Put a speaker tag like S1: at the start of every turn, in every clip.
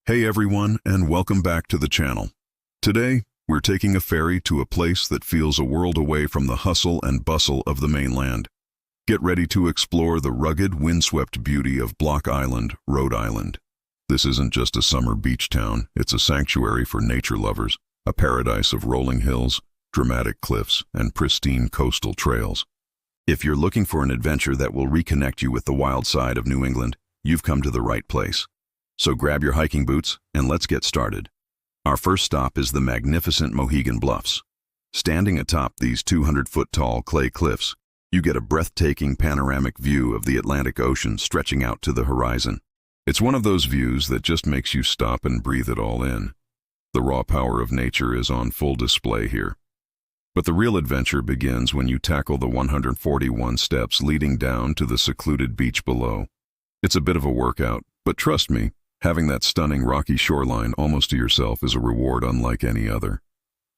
S1: Hey everyone, and welcome back to the channel. Today, we're taking a ferry to a place that feels a world away from the hustle and bustle of the mainland. Get ready to explore the rugged, windswept beauty of Block Island, Rhode Island. This isn't just a summer beach town, it's a sanctuary for nature lovers, a paradise of rolling hills, dramatic cliffs, and pristine coastal trails. If you're looking for an adventure that will reconnect you with the wild side of New England, you've come to the right place. So grab your hiking boots and let's get started. Our first stop is the magnificent Mohegan Bluffs. Standing atop these 200-foot-tall clay cliffs, you get a breathtaking panoramic view of the Atlantic Ocean stretching out to the horizon. It's one of those views that just makes you stop and breathe it all in. The raw power of nature is on full display here. But the real adventure begins when you tackle the 141 steps leading down to the secluded beach below. It's a bit of a workout, but trust me, having that stunning rocky shoreline almost to yourself is a reward unlike any other.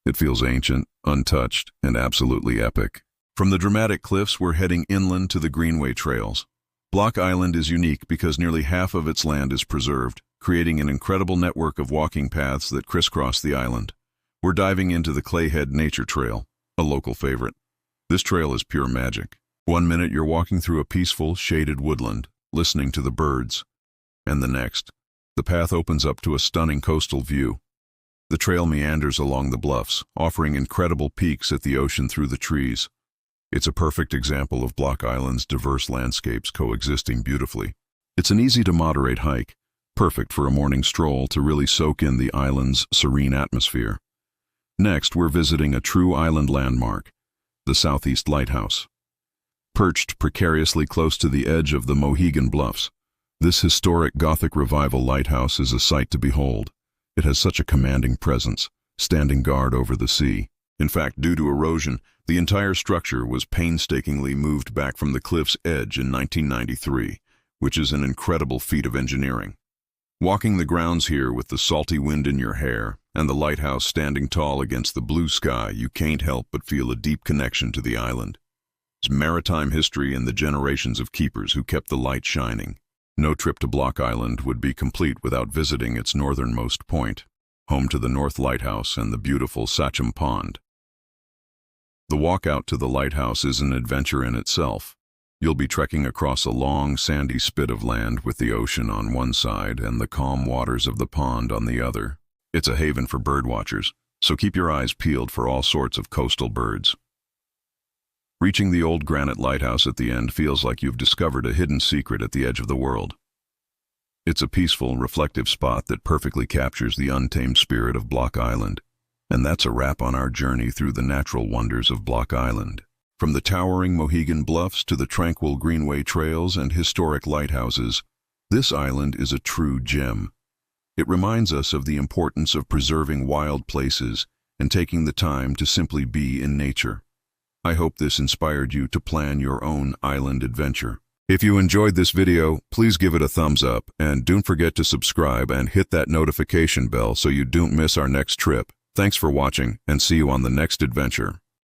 S1: It feels ancient, untouched, and absolutely epic. From the dramatic cliffs, we're heading inland to the Greenway trails. Block Island is unique because nearly half of its land is preserved, creating an incredible network of walking paths that crisscross the island. We're diving into the Clayhead Nature Trail, a local favorite. This trail is pure magic. 1 minute you're walking through a peaceful, shaded woodland, listening to the birds, and the next, the path opens up to a stunning coastal view. The trail meanders along the bluffs, offering incredible peeks at the ocean through the trees. It's a perfect example of Block Island's diverse landscapes coexisting beautifully. It's an easy-to-moderate hike, perfect for a morning stroll to really soak in the island's serene atmosphere. Next, we're visiting a true island landmark, the Southeast Lighthouse. Perched precariously close to the edge of the Mohegan Bluffs, this historic Gothic Revival lighthouse is a sight to behold. It has such a commanding presence, standing guard over the sea. In fact, due to erosion, the entire structure was painstakingly moved back from the cliff's edge in 1993, which is an incredible feat of engineering. Walking the grounds here with the salty wind in your hair and the lighthouse standing tall against the blue sky, you can't help but feel a deep connection to the island. Its maritime history and the generations of keepers who kept the light shining. No trip to Block Island would be complete without visiting its northernmost point, home to the North Lighthouse and the beautiful Sachem Pond. The walk out to the lighthouse is an adventure in itself. You'll be trekking across a long, sandy spit of land with the ocean on one side and the calm waters of the pond on the other. It's a haven for birdwatchers, so keep your eyes peeled for all sorts of coastal birds. Reaching the old granite lighthouse at the end feels like you've discovered a hidden secret at the edge of the world. It's a peaceful, reflective spot that perfectly captures the untamed spirit of Block Island. And that's a wrap on our journey through the natural wonders of Block Island. From the towering Mohegan Bluffs to the tranquil Greenway trails and historic lighthouses, this island is a true gem. It reminds us of the importance of preserving wild places and taking the time to simply be in nature. I hope this inspired you to plan your own island adventure. If you enjoyed this video, please give it a thumbs up and don't forget to subscribe and hit that notification bell so you don't miss our next trip. Thanks for watching and see you on the next adventure.